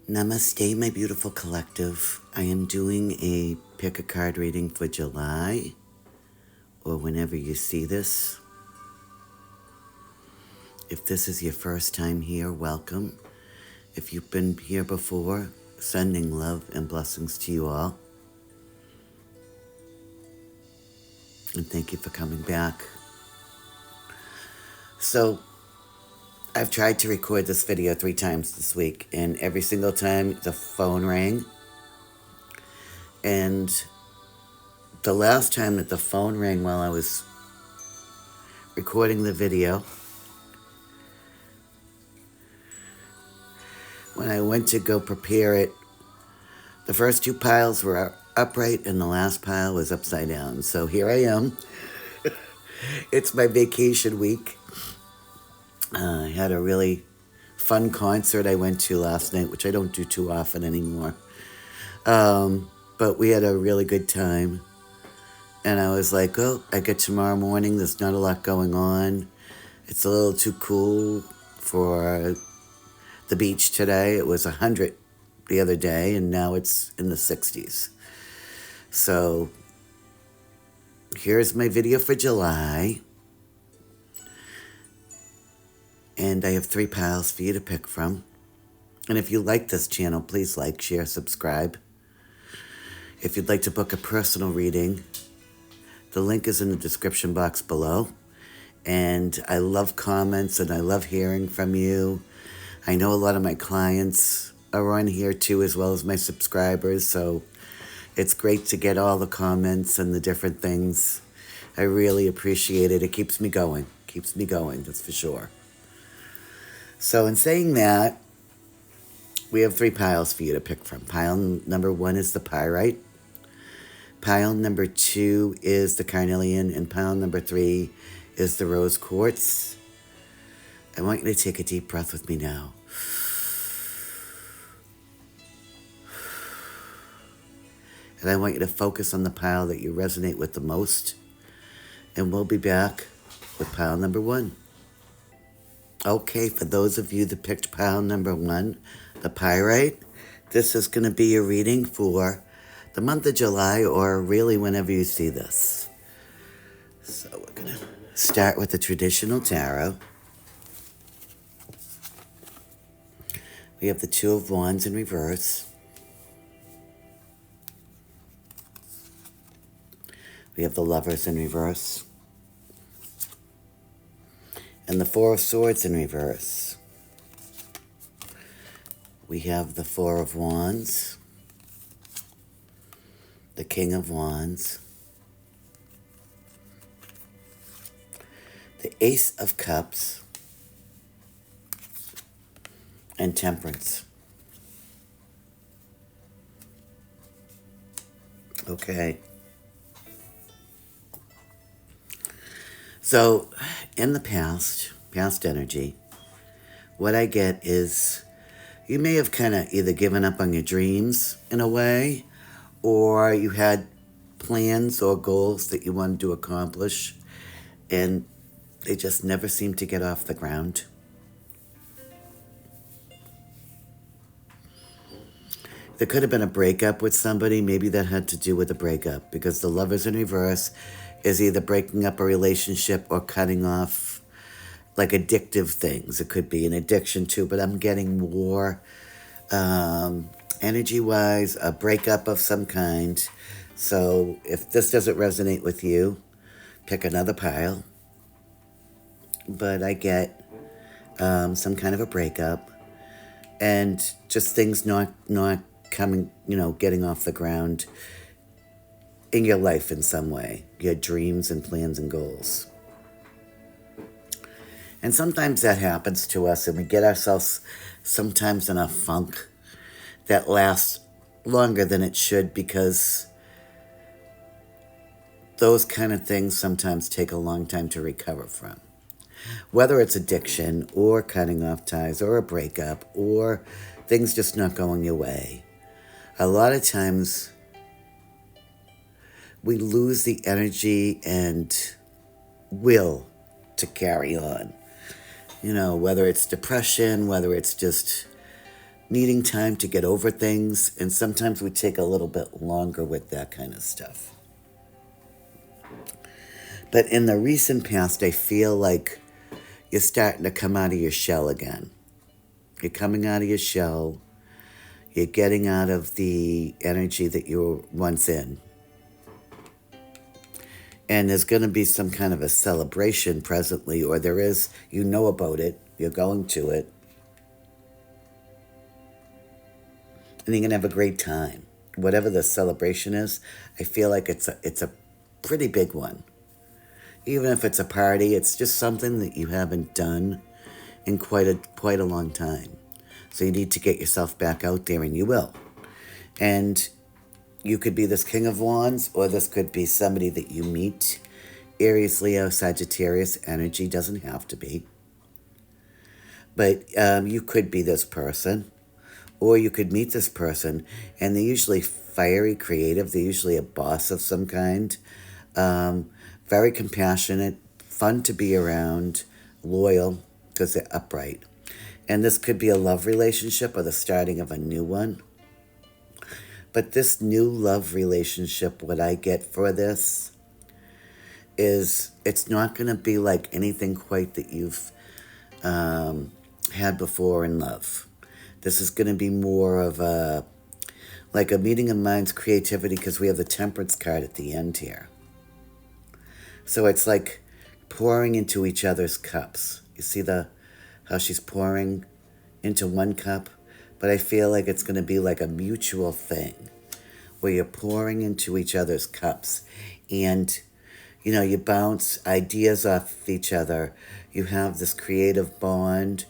Namaste, my beautiful collective. I am doing a pick a card reading for July, or whenever you see this. If this is your first time here, welcome. If you've been here before, sending love and blessings to you all. And thank you for coming back. So, I've tried to record this video 3 times this week, and every single time the phone rang. And the last time that the phone rang while I was recording the video, when I went to go prepare it, the first 2 piles were upright and the last pile was upside down. So here I am. It's my vacation week. I had a really fun concert I went to last night, which I don't do too often anymore. But we had a really good time. And I was like, oh, I get tomorrow morning. There's not a lot going on. It's a little too cool for the beach today. It was 100 the other day, and now it's in the 60s. So here's my video for July. And I have 3 piles for you to pick from. And if you like this channel, please like, share, subscribe. If you'd like to book a personal reading, the link is in the description box below. And I love comments and I love hearing from you. I know a lot of my clients are on here too, as well as my subscribers. So it's great to get all the comments and the different things. I really appreciate it. It keeps me going. Keeps me going, that's for sure. So in saying that, we have 3 piles for you to pick from. Pile number 1 is the pyrite. Pile number 2 is the carnelian. And pile number 3 is the rose quartz. I want you to take a deep breath with me now. And I want you to focus on the pile that you resonate with the most. And we'll be back with pile number 1. Okay, for those of you that picked pile number 1, the pyrite, this is going to be your reading for the month of July, or really whenever you see this. So we're going to start with the traditional tarot. We have the 2 of Wands in reverse. We have the Lovers in reverse. And the 4 of Swords in reverse. We have the 4 of Wands, the King of Wands, the Ace of Cups, and Temperance. Okay. So, in the past energy, what I get is you may have kind of either given up on your dreams in a way, or you had plans or goals that you wanted to accomplish, and they just never seemed to get off the ground. There could have been a breakup with somebody. Maybe that had to do with a breakup, because the Lovers in reverse is either breaking up a relationship or cutting off like addictive things. It could be an addiction too, but I'm getting more energy-wise, a breakup of some kind. So if this doesn't resonate with you, pick another pile. But I get some kind of a breakup and just things not coming, getting off the ground in your life in some way, your dreams and plans and goals. And sometimes that happens to us, and we get ourselves sometimes in a funk that lasts longer than it should, because those kind of things sometimes take a long time to recover from. Whether it's addiction or cutting off ties or a breakup or things just not going your way. A lot of times we lose the energy and will to carry on. Whether it's depression, whether it's just needing time to get over things, and sometimes we take a little bit longer with that kind of stuff. But in the recent past, I feel like you're starting to come out of your shell again. You're coming out of your shell. You're getting out of the energy that you were once in. And there's going to be some kind of a celebration presently, or there is, you know about it, you're going to it. And you're going to have a great time. Whatever the celebration is, I feel like it's a pretty big one. Even if it's a party, it's just something that you haven't done in quite a long time. So you need to get yourself back out there, and you will. And you could be this King of Wands, or this could be somebody that you meet. Aries, Leo, Sagittarius energy, doesn't have to be. But you could be this person, or you could meet this person, and they're usually fiery, creative. They're usually a boss of some kind. Very compassionate, fun to be around, loyal, because they're upright. And this could be a love relationship or the starting of a new one. But this new love relationship, what I get for this is it's not going to be like anything quite that you've had before in love. This is going to be more of like a meeting of minds, creativity, because we have the Temperance card at the end here. So it's like pouring into each other's cups. You see how she's pouring into one cup? But I feel like it's going to be like a mutual thing where you're pouring into each other's cups. And, you bounce ideas off each other. You have this creative bond,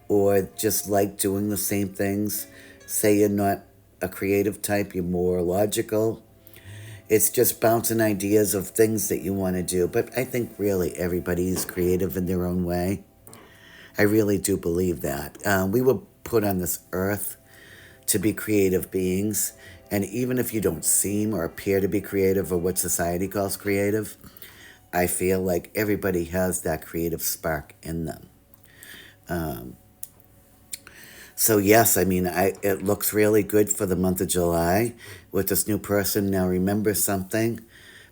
or just like doing the same things. Say you're not a creative type, you're more logical. It's just bouncing ideas of things that you want to do. But I think really everybody is creative in their own way. I really do believe that. We were put on this earth to be creative beings. And even if you don't seem or appear to be creative, or what society calls creative, I feel like everybody has that creative spark in them. So yes, it looks really good for the month of July with this new person. Now remember something,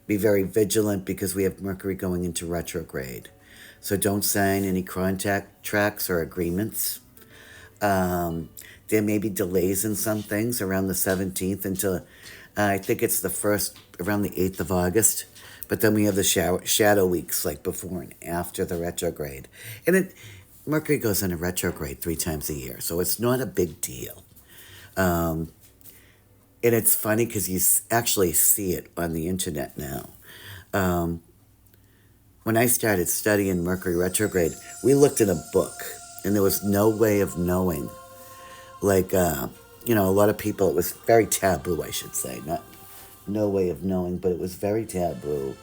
be very vigilant, because we have Mercury going into retrograde. So don't sign any contracts or agreements. There may be delays in some things around the 17th until, I think it's the first, around the 8th of August. But then we have the shadow weeks, like before and after the retrograde. And Mercury goes into retrograde 3 times a year, so it's not a big deal. And it's funny because you actually see it on the internet now. When I started studying Mercury retrograde, we looked in a book, and there was no way of knowing. Like, a lot of people, it was very taboo, I should say. No way of knowing, but it was very taboo.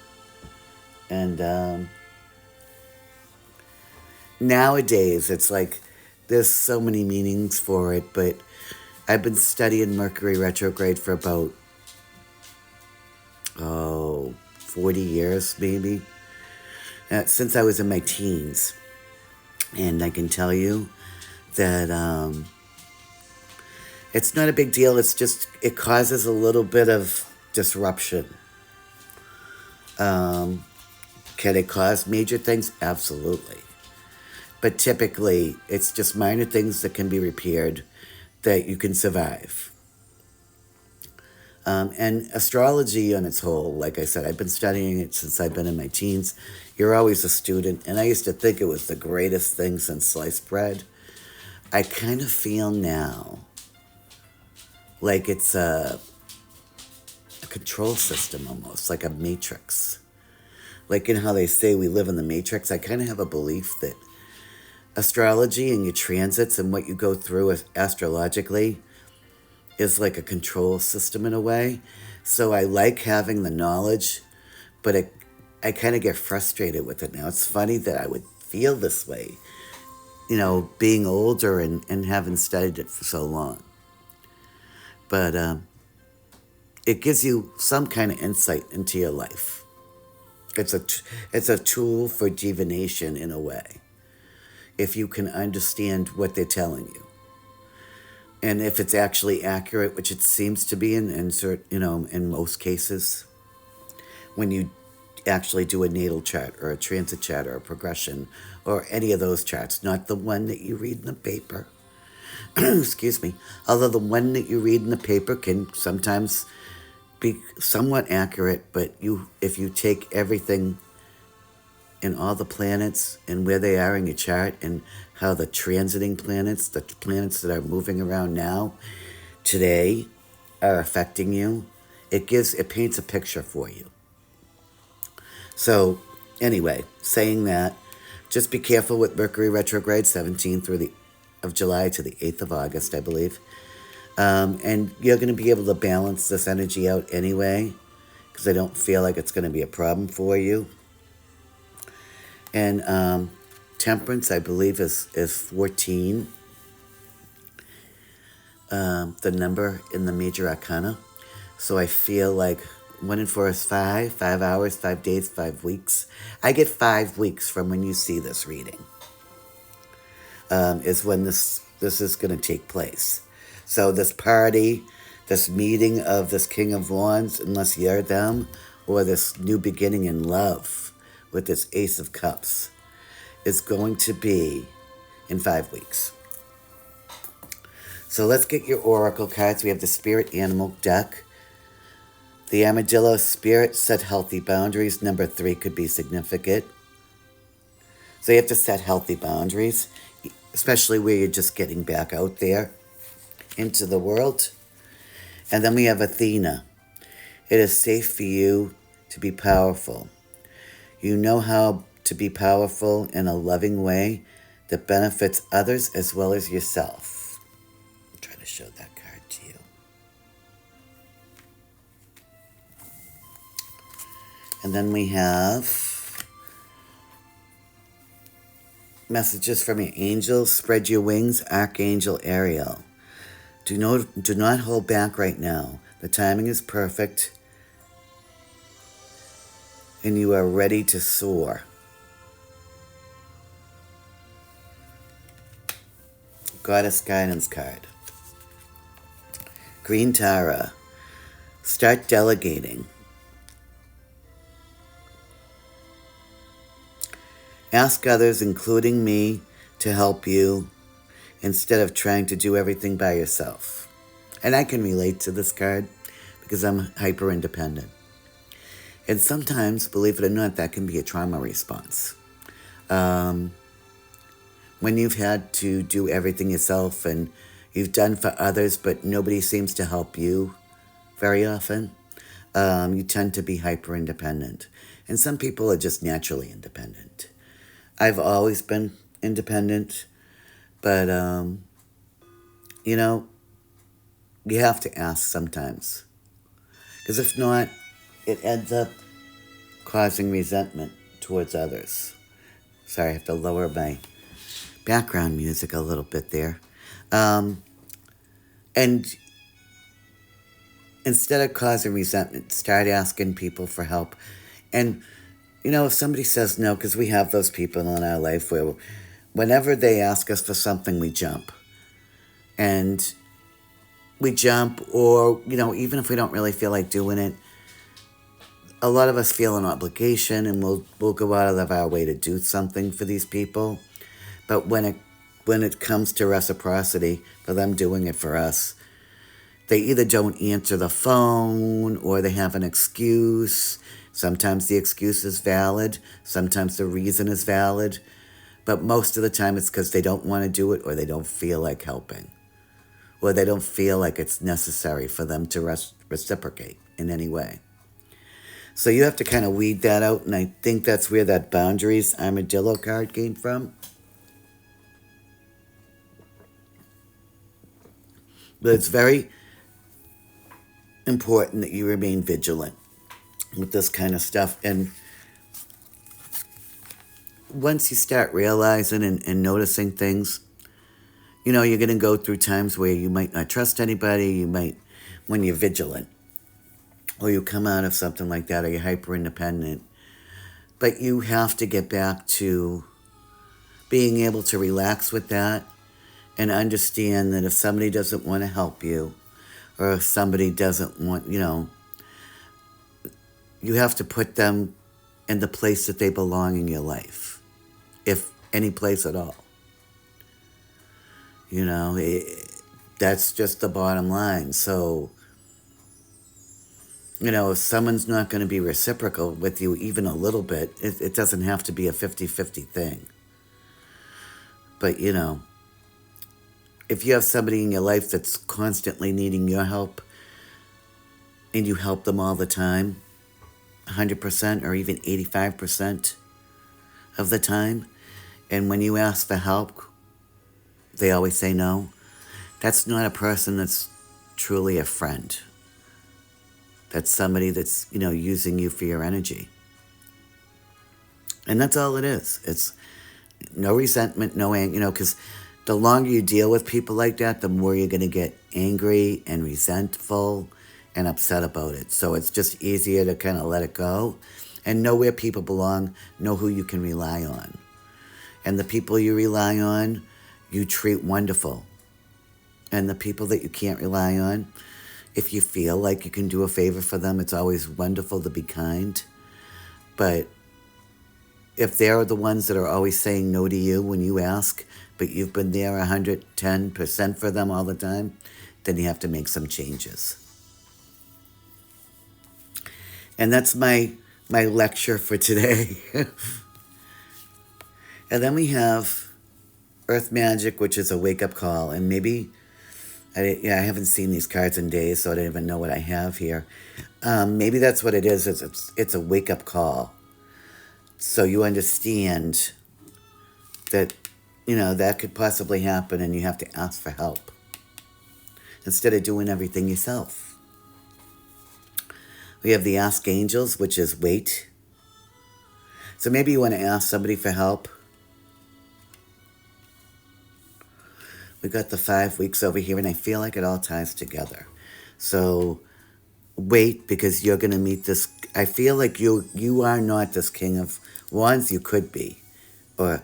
And nowadays, it's like there's so many meanings for it, but I've been studying Mercury retrograde for about, 40 years maybe, since I was in my teens. And I can tell you that it's not a big deal. It's just, it causes a little bit of disruption. Can it cause major things? Absolutely. But typically, it's just minor things that can be repaired, that you can survive. And astrology on its whole, like I said, I've been studying it since I've been in my teens. You're always a student, and I used to think it was the greatest thing since sliced bread. I kind of feel now like it's a control system almost, like a matrix. Like in how they say we live in the matrix, I kind of have a belief that astrology and your transits and what you go through astrologically is like a control system in a way. So I like having the knowledge, but I kind of get frustrated with it now. It's funny that I would feel this way, being older and having studied it for so long. But it gives you some kind of insight into your life. It's a tool for divination in a way, if you can understand what they're telling you. And if it's actually accurate, which it seems to be in most cases, when you actually do a natal chart or a transit chart or a progression or any of those charts, not the one that you read in the paper. Excuse me. Although the one that you read in the paper can sometimes be somewhat accurate, but if you take everything in all the planets and where they are in your chart and how the transiting planets, the planets that are moving around now, today, are affecting you, it paints a picture for you. So, anyway, saying that, just be careful with Mercury retrograde, 17th of July to the 8th of August, I believe. And you're going to be able to balance this energy out anyway, because I don't feel like it's going to be a problem for you. And Temperance, I believe, is 14, the number in the major arcana. So I feel like 1 and 4 is 5 hours, 5 days, 5 weeks. I get 5 weeks from when you see this reading, is when this is going to take place. So this party, this meeting of this King of Wands, unless you're them, or this new beginning in love with this Ace of Cups, is going to be in 5 weeks. So let's get your oracle cards. We have the Spirit Animal deck. The Armadillo Spirit, set healthy boundaries. Number 3 could be significant. So you have to set healthy boundaries, especially where you're just getting back out there into the world. And then we have Athena. It is safe for you to be powerful. You know how to be powerful in a loving way that benefits others as well as yourself. I'll try to show that card to you. And then we have messages from your angels. Spread your wings, Archangel Ariel. Do not hold back right now. The timing is perfect, and you are ready to soar. Goddess Guidance card. Green Tara. Start delegating. Ask others, including me, to help you instead of trying to do everything by yourself. And I can relate to this card because I'm hyper independent. And sometimes, believe it or not, that can be a trauma response. When you've had to do everything yourself and you've done for others, but nobody seems to help you very often, you tend to be hyper independent. And some people are just naturally independent. I've always been independent, but, you have to ask sometimes. Because if not, it ends up causing resentment towards others. Sorry, I have to lower my background music a little bit there. And instead of causing resentment, start asking people for help. And, if somebody says no, because we have those people in our life where whenever they ask us for something, we jump. And we jump, or, even if we don't really feel like doing it, a lot of us feel an obligation and we'll go out of our way to do something for these people. But when it comes to reciprocity, for them doing it for us, they either don't answer the phone or they have an excuse. Sometimes the excuse is valid. Sometimes the reason is valid. But most of the time it's because they don't want to do it or they don't feel like helping. Or they don't feel like it's necessary for them to reciprocate in any way. So you have to kind of weed that out, and I think that's where that Boundaries Armadillo card came from. But it's very important that you remain vigilant with this kind of stuff. And once you start realizing and noticing things, you're going to go through times where you might not trust anybody, when you're vigilant, or you come out of something like that, or you're hyper independent. But you have to get back to being able to relax with that and understand that if somebody doesn't want to help you, or if somebody doesn't want, you have to put them in the place that they belong in your life, if any place at all. That's just the bottom line. So, if someone's not going to be reciprocal with you even a little bit, it doesn't have to be a 50-50 thing. But, if you have somebody in your life that's constantly needing your help and you help them all the time, 100% or even 85% of the time, and when you ask for help, they always say no, that's not a person that's truly a friend. That's somebody that's, using you for your energy. And that's all it is. It's no resentment, no anger, because the longer you deal with people like that, the more you're going to get angry and resentful and upset about it. So it's just easier to kind of let it go and know where people belong, know who you can rely on. And the people you rely on, you treat wonderful. And the people that you can't rely on, if you feel like you can do a favor for them, it's always wonderful to be kind. But if they're the ones that are always saying no to you when you ask, but you've been there 110% for them all the time, then you have to make some changes. And that's my lecture for today. And then we have Earth Magic, which is a wake-up call. And maybe, I haven't seen these cards in days, so I don't even know what I have here. Maybe that's what it is. It's a wake-up call. So you understand that, that could possibly happen and you have to ask for help instead of doing everything yourself. We have the Ask Angels, which is wait. So maybe you want to ask somebody for help. We got the 5 weeks over here, and I feel like it all ties together. So wait, because you're going to meet this. I feel like you are not this King of Wands. You could be, but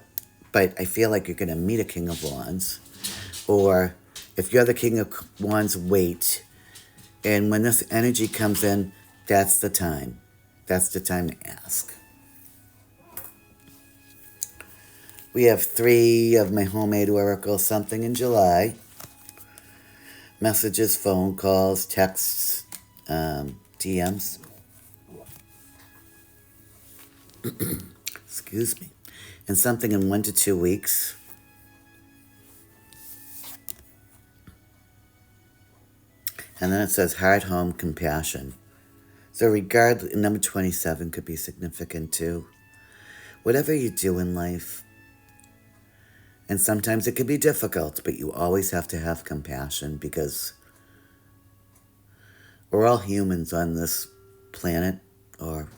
I feel like you're going to meet a King of Wands. Or if you're the King of Wands, wait. And when this energy comes in, that's the time. That's the time to ask. We have 3 of my homemade oracles, something in July. Messages, phone calls, texts, DMs. Excuse me. And something in 1 to 2 weeks. And then it says heart, home, compassion. So regardless, number 27 could be significant too. Whatever you do in life, and sometimes it can be difficult, but you always have to have compassion because we're all humans on this planet, or,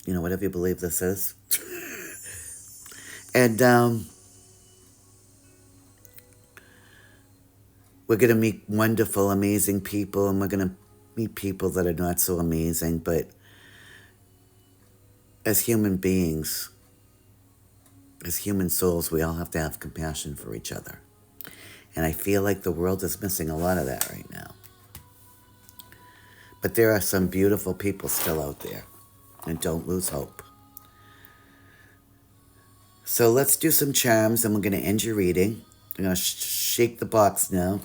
whatever you believe this is. And we're going to meet wonderful, amazing people, and we're going to meet people that are not so amazing, but as human beings, as human souls, we all have to have compassion for each other. And I feel like the world is missing a lot of that right now. But there are some beautiful people still out there. And don't lose hope. So let's do some charms, and we're going to end your reading. I'm going to shake the box now.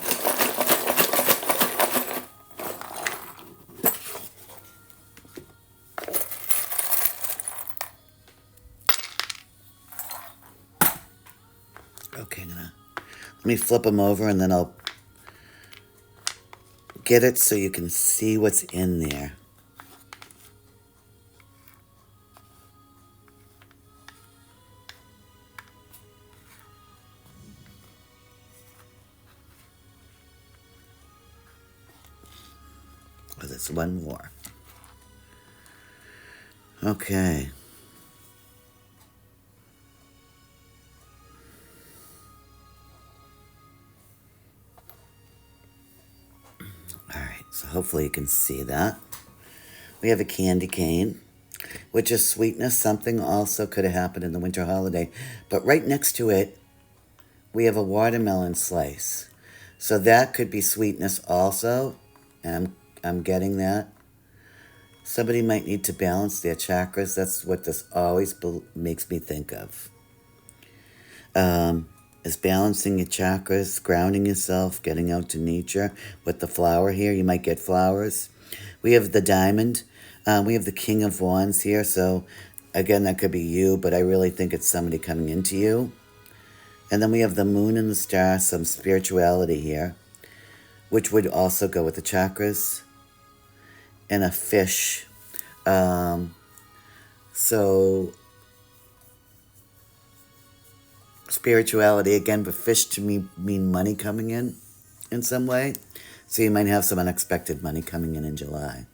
Okay, let me flip them over, and then I'll get it so you can see what's in there. Oh, there's one more. Okay. Alright, so hopefully you can see that. We have a candy cane, which is sweetness. Something also could have happened in the winter holiday. But right next to it, we have a watermelon slice. So that could be sweetness also. And I'm getting that. Somebody might need to balance their chakras. That's what this always makes me think of. Is balancing your chakras, grounding yourself, getting out to nature. With the flower here, you might get flowers. We have the diamond. We have the King of Wands here. So, again, that could be you, but I really think it's somebody coming into you. And then we have the moon and the star, some spirituality here, which would also go with the chakras. And a fish. So spirituality again, but fish to me mean money coming in some way. So you might have some unexpected money coming in July.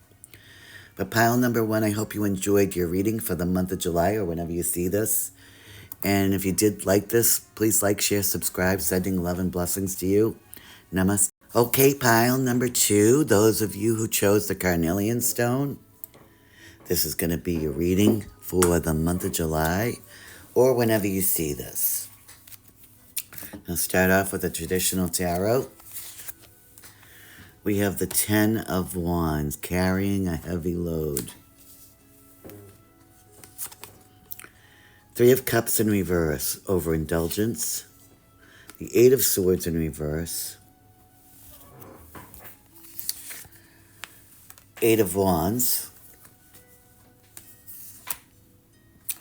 But pile number 1, I hope you enjoyed your reading for the month of July or whenever you see this. And if you did like this, please like, share, subscribe. Sending love and blessings to you. Namaste. Okay, pile number 2, those of you who chose the carnelian stone, this is going to be your reading for the month of July or whenever you see this. I'll start off with a traditional tarot. We have the 10 of Wands, carrying a heavy load. 3 of Cups in reverse, overindulgence. The 8 of Swords in reverse. 8 of Wands.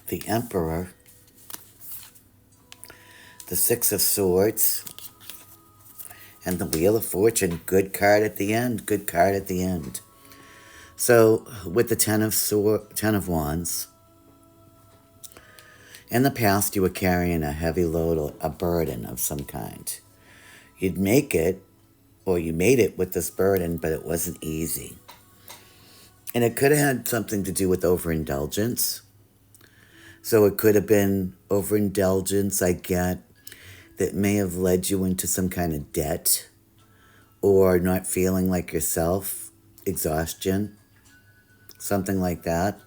The Emperor. The 6 of Swords. And the Wheel of Fortune. Good card at the end. Good card at the end. So, with the 10 of Wands, in the past you were carrying a heavy load, a burden of some kind. You'd make it, or you made it with this burden, but it wasn't easy. And it could have had something to do with overindulgence. So it could have been overindulgence, I get, that may have led you into some kind of debt or not feeling like yourself, exhaustion, something like that.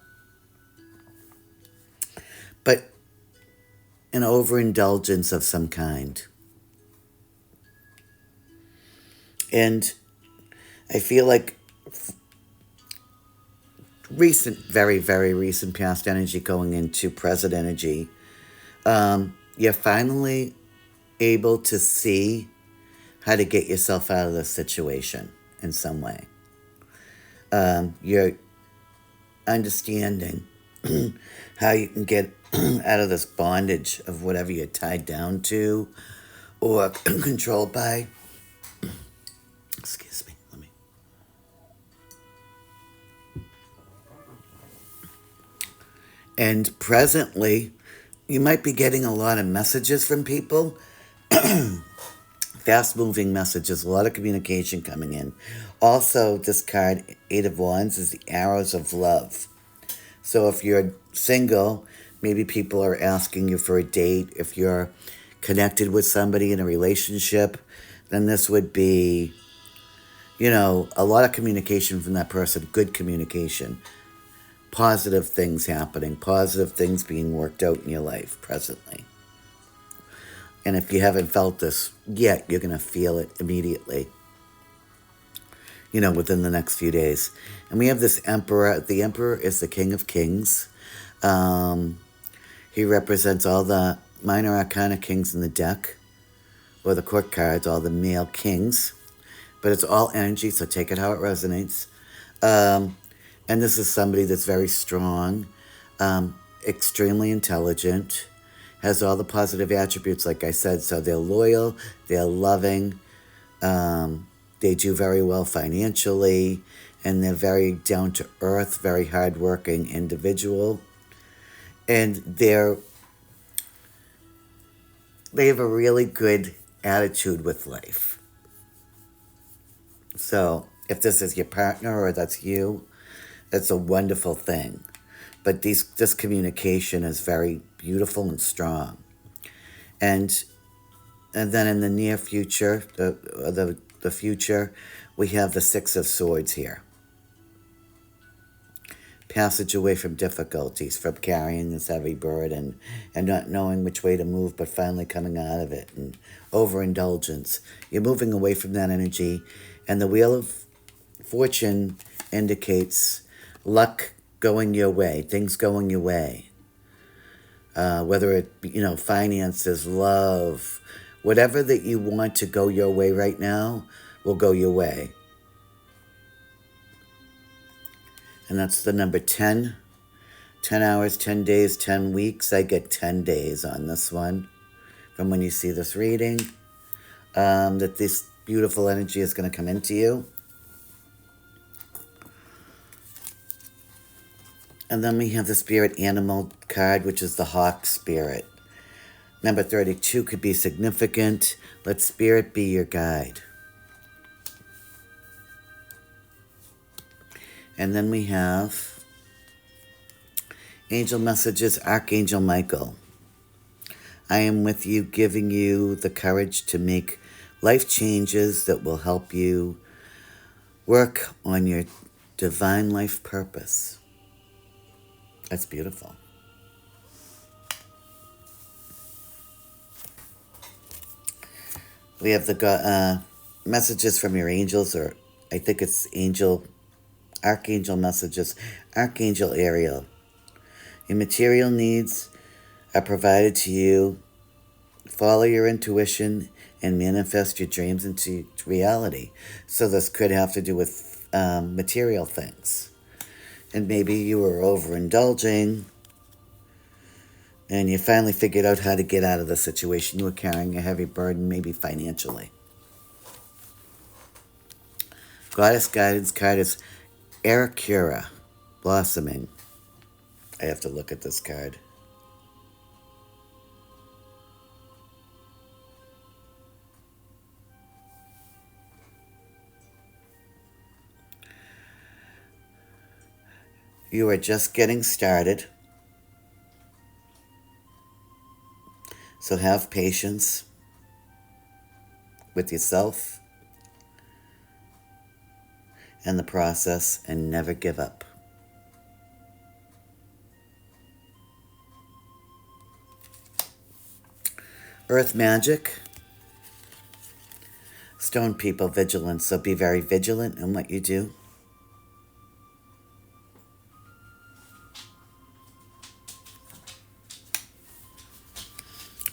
But an overindulgence of some kind. And I feel like very, very recent past energy going into present energy, you're finally able to see how to get yourself out of this situation in some way. You're understanding how you can get out of this bondage of whatever you're tied down to or controlled by. Excuse me. And presently, you might be getting a lot of messages from people. Fast-moving messages, a lot of communication coming in. Also, this card, 8 of Wands, is the arrows of love. So if you're single, maybe people are asking you for a date. If you're connected with somebody in a relationship, then this would be, a lot of communication from that person, good communication. Positive things happening, positive things being worked out in your life presently. And if you haven't felt this yet, you're going to feel it immediately, within the next few days. And we have this Emperor. The Emperor is the King of Kings. He represents all the minor arcana kings in the deck, or the court cards, all the male kings. But it's all energy, so take it how it resonates. And this is somebody that's very strong, extremely intelligent, has all the positive attributes, like I said. So they're loyal, they're loving, they do very well financially, and they're very down-to-earth, very hardworking individual. And they have a really good attitude with life. So if this is your partner or that's you, that's a wonderful thing. But this communication is very beautiful and strong. And then in the near future, the future, we have the 6 of Swords here. Passage away from difficulties, from carrying this heavy burden and not knowing which way to move, but finally coming out of it and overindulgence. You're moving away from that energy, and the Wheel of Fortune indicates luck going your way, things going your way. Whether it be, finances, love, whatever that you want to go your way right now will go your way. And that's the number 10. 10 hours, 10 days, 10 weeks. I get 10 days on this one from when you see this reading. That this beautiful energy is going to come into you. And then we have the spirit animal card, which is the hawk spirit. Number 32 could be significant. Let spirit be your guide. And then we have angel messages, Archangel Michael. I am with you, giving you the courage to make life changes that will help you work on your divine life purpose. That's beautiful. We have the messages from your angels, or I think it's Archangel messages, Archangel Ariel. Your material needs are provided to you. Follow your intuition and manifest your dreams into reality. So this could have to do with material things. And maybe you were overindulging and you finally figured out how to get out of the situation. You were carrying a heavy burden, maybe financially. Goddess Guidance card is Arakura, Blossoming. I have to look at this card. You are just getting started. So have patience with yourself and the process, and never give up. Earth Magic. Stone People, Vigilance. So be very vigilant in what you do.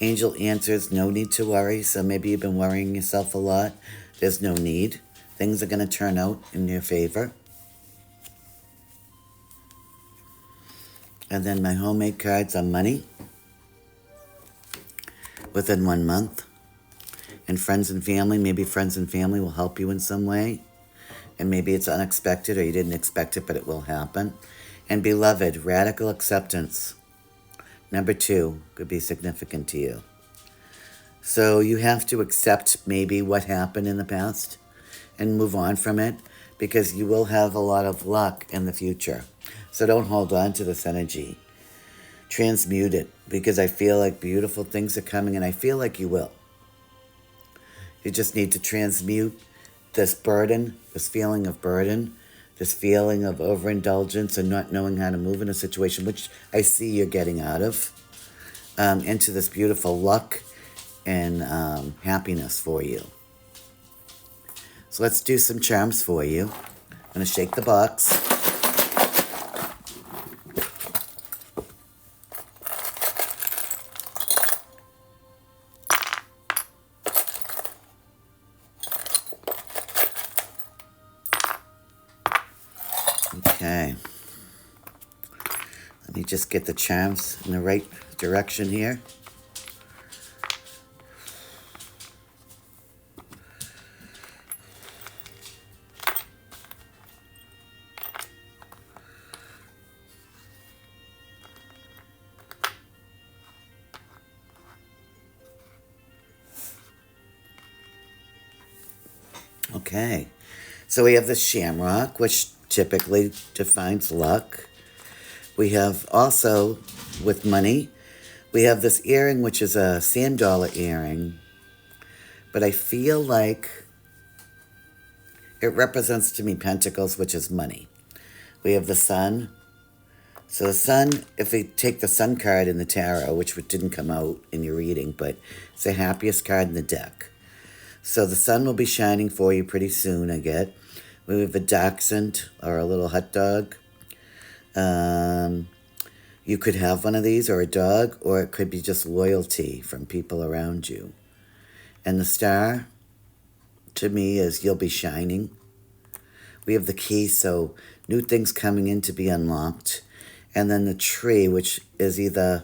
Angel Answers, no need to worry. So maybe you've been worrying yourself a lot. There's no need. Things are going to turn out in your favor. And then my homemade cards on money within 1 month. And friends and family, maybe friends and family will help you in some way. And maybe it's unexpected or you didn't expect it, but it will happen. And beloved, radical acceptance. Number 2 could be significant to you. So you have to accept maybe what happened in the past and move on from it, because you will have a lot of luck in the future. So don't hold on to this energy. Transmute it, because I feel like beautiful things are coming, and I feel like you will. You just need to transmute this burden, this feeling of burden, this feeling of overindulgence and not knowing how to move in a situation, which I see you're getting out of, into this beautiful luck and happiness for you. So let's do some charms for you. I'm going to shake the box. Okay. Let me just get the charms in the right direction here. Okay, so we have the shamrock, which typically defines luck. We have also, with money, we have this earring, which is a sand dollar earring. But I feel like it represents to me pentacles, which is money. We have the sun. So the sun, if we take the sun card in the tarot, which didn't come out in your reading, but it's the happiest card in the deck. So the sun will be shining for you pretty soon, I get. We have a dachshund or a little hot dog. You could have one of these or a dog, or it could be just loyalty from people around you. And the star, to me, is you'll be shining. We have the key, so new things coming in to be unlocked. And then the tree, which is either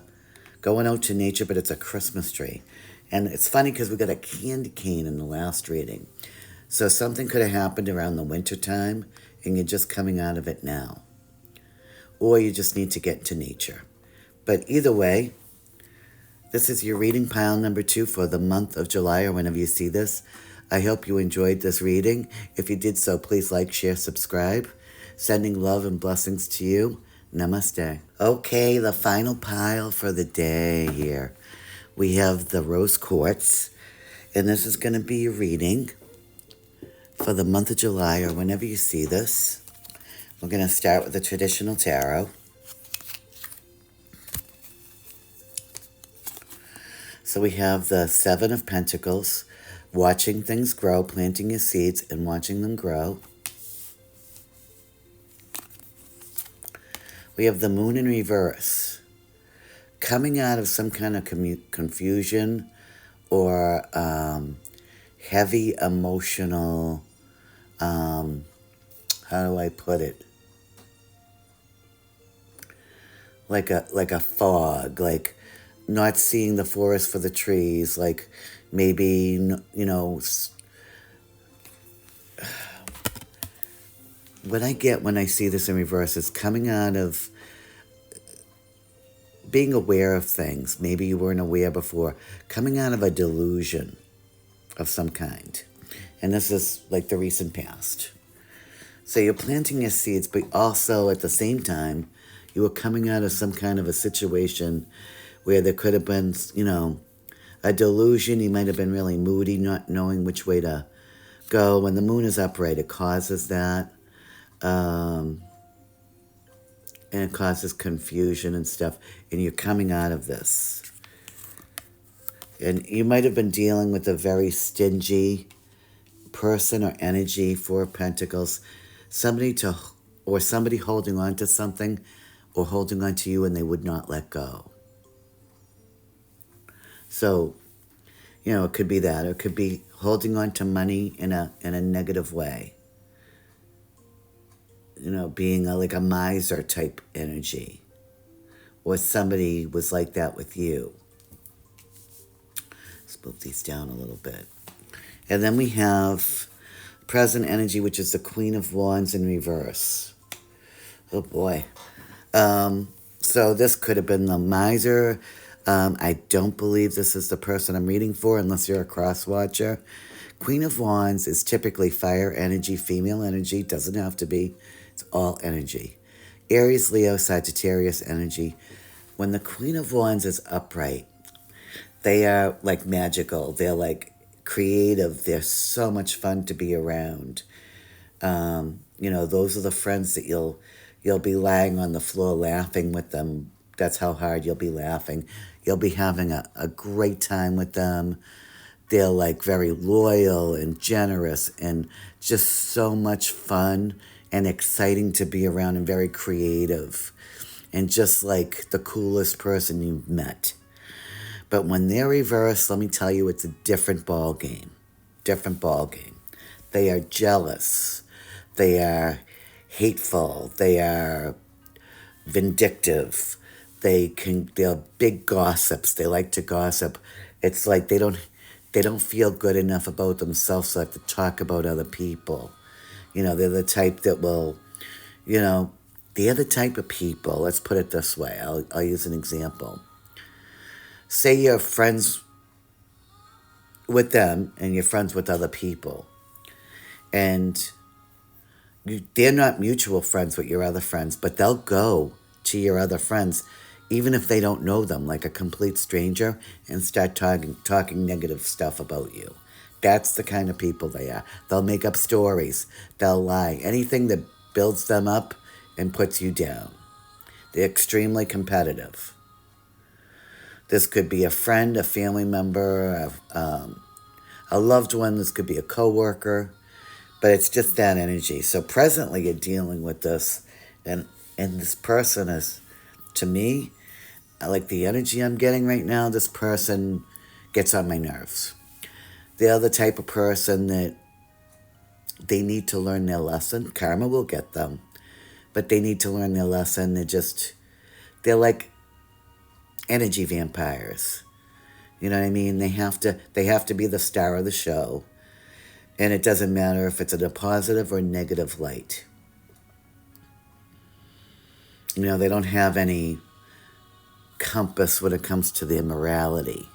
going out to nature, but it's a Christmas tree. And it's funny because we got a candy cane in the last reading. So something could have happened around the winter time, and you're just coming out of it now. Or you just need to get into nature. But either way, this is your reading pile number 2 for the month of July, or whenever you see this. I hope you enjoyed this reading. If you did so, please like, share, subscribe. Sending love and blessings to you. Namaste. Okay, the final pile for the day here. We have the rose quartz, and this is going to be your reading for the month of July, or whenever you see this. We're going to start with the traditional tarot. So we have the 7 of Pentacles, watching things grow, planting your seeds and watching them grow. We have the Moon in reverse, coming out of some kind of confusion or heavy emotional, how do I put it? Like a fog, like not seeing the forest for the trees, like maybe, what I get when I see this in reverse is coming out of being aware of things. Maybe you weren't aware before. Coming out of a delusion of some kind. And this is like the recent past. So you're planting your seeds, but also at the same time, you were coming out of some kind of a situation where there could have been, a delusion. You might have been really moody, not knowing which way to go. When the moon is upright, it causes that. And it causes confusion and stuff. And you're coming out of this. And you might have been dealing with a very stingy person or energy, 4 of Pentacles. Somebody holding on to something or holding on to you and they would not let go. So, it could be that. Or it could be holding on to money in a negative way. Being like a miser type energy. Or somebody was like that with you. Let's move these down a little bit. And then we have present energy, which is the Queen of Wands in reverse. Oh boy. So this could have been the miser. I don't believe this is the person I'm reading for unless you're a cross watcher. Queen of Wands is typically fire energy, female energy. Doesn't have to be. It's all energy. Aries, Leo, Sagittarius energy. When the Queen of Wands is upright, they are like magical. They're like creative. They're so much fun to be around. Those are the friends that you'll be lying on the floor laughing with them. That's how hard you'll be laughing. You'll be having a great time with them. They're like very loyal and generous and just so much fun and exciting to be around and very creative and just like the coolest person you've met. But when they're reversed, let me tell you, it's a different ball game. Different ball game. They are jealous. They are hateful. They are vindictive. They're big gossips. They like to gossip. It's like they don't feel good enough about themselves, so they have to talk about other people. They're the type that will, they're the type of people, let's put it this way. I'll use an example. Say you're friends with them and you're friends with other people. And they're not mutual friends with your other friends, but they'll go to your other friends, even if they don't know them, like a complete stranger, and start talking negative stuff about you. That's the kind of people they are. They'll make up stories. They'll lie. Anything that builds them up and puts you down. They're extremely competitive. This could be a friend, a family member, a loved one. This could be a coworker, but it's just that energy. So presently, you're dealing with this, and this person is, to me, I like the energy I'm getting right now. This person gets on my nerves. They're the type of person that they need to learn their lesson. Karma will get them, but they need to learn their lesson. They're like energy vampires. You know what I mean? They have to be the star of the show. And it doesn't matter if it's in a positive or negative light. They don't have any compass when it comes to their morality.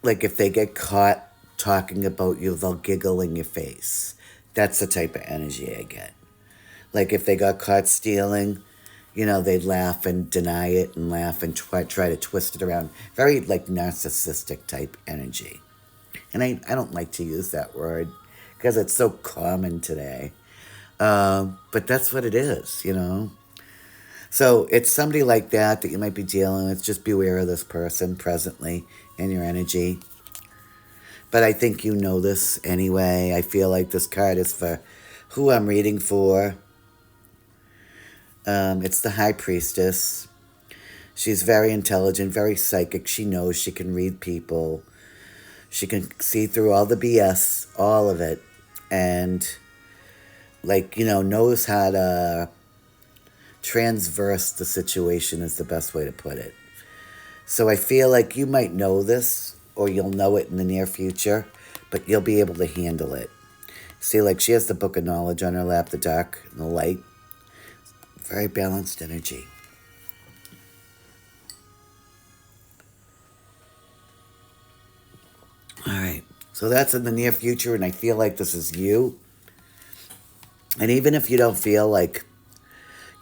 Like if they get caught talking about you, they'll giggle in your face. That's the type of energy I get. Like if they got caught stealing, they'd laugh and deny it and laugh and try to twist it around. Very like narcissistic type energy. And I don't like to use that word because it's so common today. But that's what it is. So it's somebody like that you might be dealing with. Just beware of this person presently in your energy. But I think you know this anyway. I feel like this card is for who I'm reading for. It's the High Priestess. She's very intelligent, very psychic. She knows she can read people. She can see through all the BS, all of it. And, knows how to transverse the situation is the best way to put it. So I feel like you might know this, or you'll know it in the near future, but you'll be able to handle it. See, she has the book of knowledge on her lap, the dark and the light. Very balanced energy. All right. So that's in the near future, and I feel like this is you. And even if you don't feel like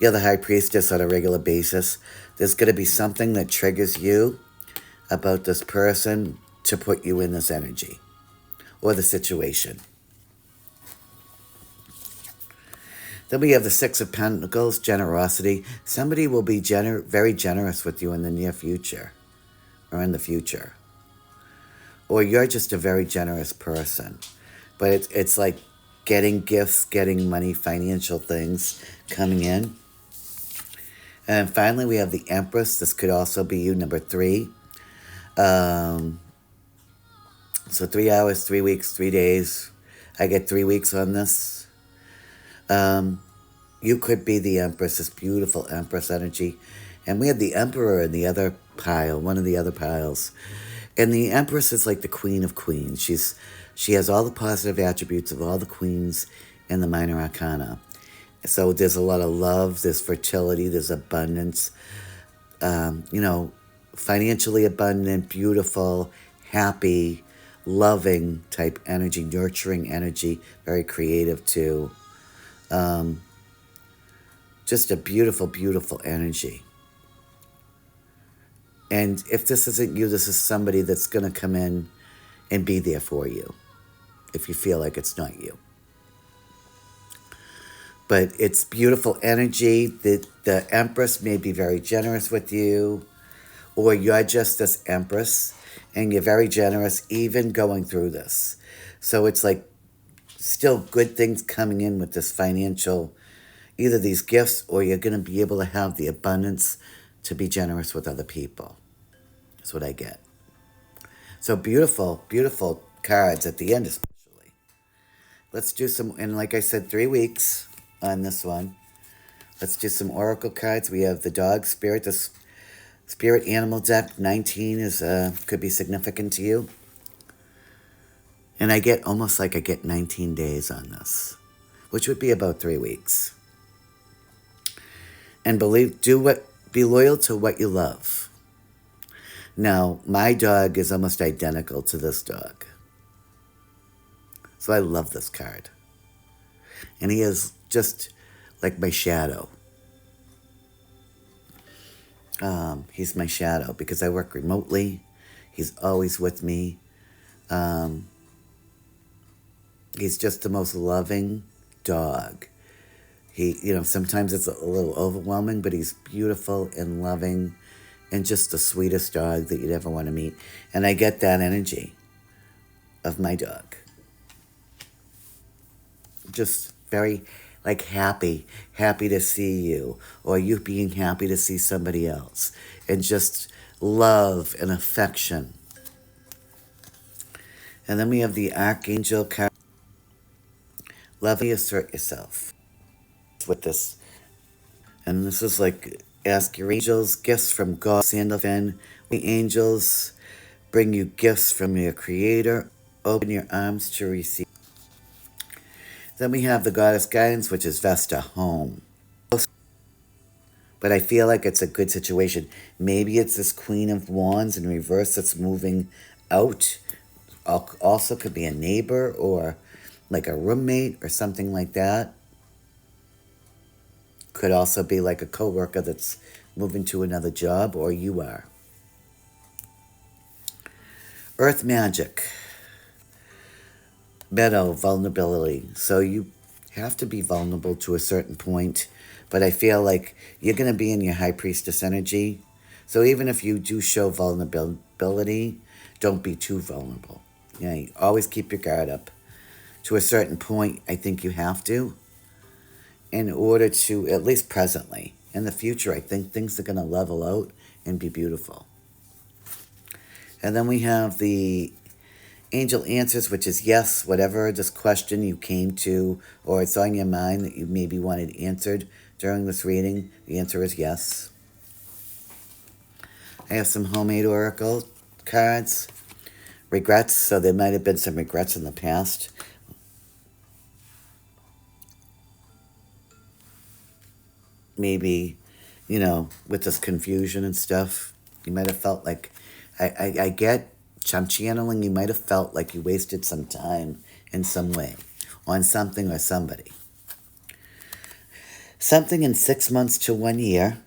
you're the High Priestess on a regular basis, there's going to be something that triggers you about this person to put you in this energy or the situation. Then we have the Six of Pentacles, generosity. Somebody will be very generous with you in the near future or in the future. Or you're just a very generous person. But it's like getting gifts, getting money, financial things coming in. And finally, we have the Empress. This could also be you, number 3. So 3 hours, 3 weeks, 3 days. I get 3 weeks on this. You could be the Empress, this beautiful Empress energy. And we have the Emperor in the other pile, one of the other piles. And the Empress is like the Queen of Queens. She has all the positive attributes of all the queens in the minor arcana. So there's a lot of love, there's fertility, there's abundance, financially abundant, beautiful, happy, loving type energy, nurturing energy, very creative too. Just a beautiful, beautiful energy. And if this isn't you, this is somebody that's going to come in and be there for you if you feel like it's not you. But it's beautiful energy. The Empress may be very generous with you, or you're just this Empress and you're very generous even going through this. So it's like still good things coming in with this financial, either these gifts, or you're going to be able to have the abundance to be generous with other people. That's what I get. So beautiful, beautiful cards at the end especially. Let's do some, and like I said, 3 weeks on this one. Let's do some oracle cards. We have the dog spirit, the spirit animal deck. 19 is could be significant to you. And I get almost like I get 19 days on this, which would be about 3 weeks. And be loyal to what you love. Now, my dog is almost identical to this dog. So I love this card. And he is just like my shadow. He's my shadow because I work remotely. He's always with me. He's just the most loving dog Sometimes it's a little overwhelming, but he's beautiful and loving and just the sweetest dog that you'd ever want to meet. And I get that energy of my dog. Just very like happy to see you, or you being happy to see somebody else, and just love and affection. And then we have the Archangel card. Love, assert yourself with this. And this is like, ask your angels, gifts from God, Sandalphon. The angels bring you gifts from your Creator. Open your arms to receive. Then we have the Goddess Guidance, which is Vesta, home. But I feel like it's a good situation. Maybe it's this Queen of Wands in reverse that's moving out. Also could be a neighbor or like a roommate or something like that. Could also be like a coworker that's moving to another job, or you are. Earth magic. Meadow, vulnerability. So you have to be vulnerable to a certain point, but I feel like you're going to be in your high priestess energy. So even if you do show vulnerability, don't be too vulnerable. You always keep your guard up. To a certain point, I think you have to, in order to, at least presently. In the future, I think things are going to level out and be beautiful. And then we have the Angel Answers, which is yes, whatever this question you came to, or it's on your mind that you maybe wanted answered during this reading, the answer is yes. I have some homemade oracle cards. Regrets, so there might have been some regrets in the past. Maybe, with this confusion and stuff, you might have felt like, I'm channeling, you might have felt like you wasted some time in some way on something or somebody. Something in 6 months to 1 year,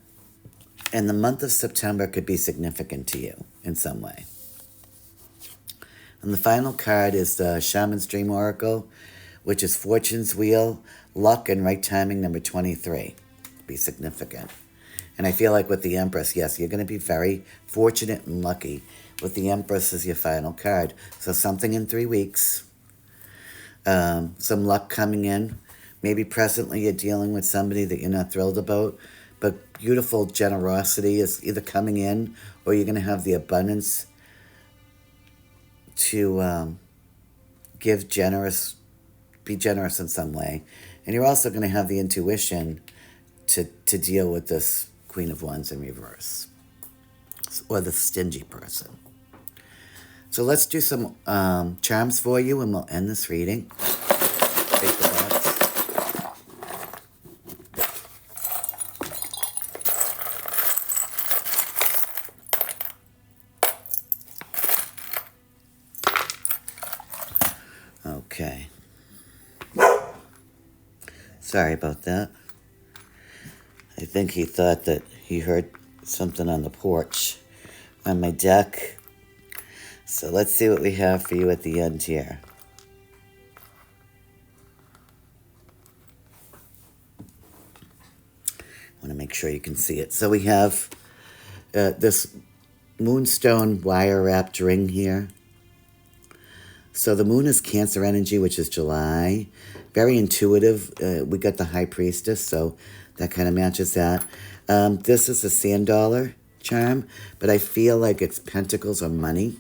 and the month of September could be significant to you in some way. And the final card is the Shaman's Dream Oracle, which is Fortune's Wheel, Luck, and Right Timing, number 23. Be significant. And I feel like with the Empress, yes, you're going to be very fortunate and lucky with the Empress as your final card. So something in 3 weeks. Some luck coming in. Maybe presently you're dealing with somebody that you're not thrilled about, but beautiful generosity is either coming in, or you're going to have the abundance to be generous in some way. And you're also going to have the intuition to deal with this Queen of Wands in reverse, or the stingy person. So let's do some charms for you, and we'll end this reading. Take the box. Okay. Sorry about that. I think he thought that he heard something on the porch on my deck. So let's see what we have for you at the end here. I want to make sure you can see it. So we have this moonstone wire wrapped ring here. So the moon is Cancer energy, which is July. Very intuitive. We got the High Priestess, so that kind of matches that. This is a sand dollar charm, but I feel like it's pentacles or money.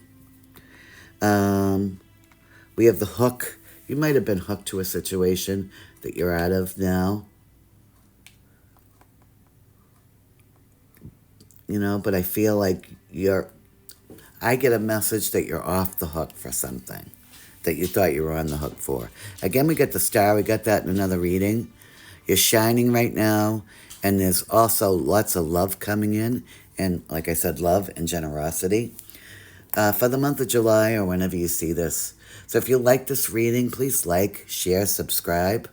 We have the hook. You might have been hooked to a situation that you're out of now. But I feel like I get a message that you're off the hook for something that you thought you were on the hook for. Again, we get the star. We got that in another reading. You're shining right now, and there's also lots of love coming in, and like I said, love and generosity for the month of July, or whenever you see this. So if you like this reading, please like, share, subscribe.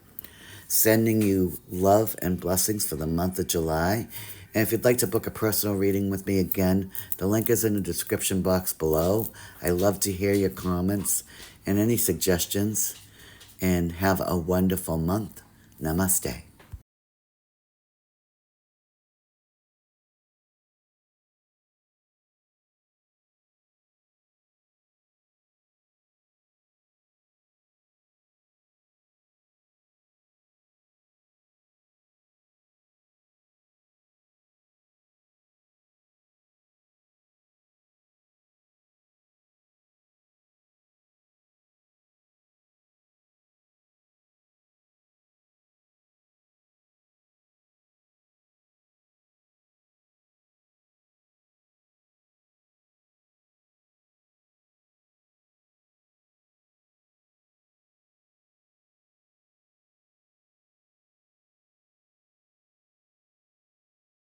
Sending you love and blessings for the month of July. And if you'd like to book a personal reading with me, again, the link is in the description box below. I love to hear your comments and any suggestions. And have a wonderful month. Namaste.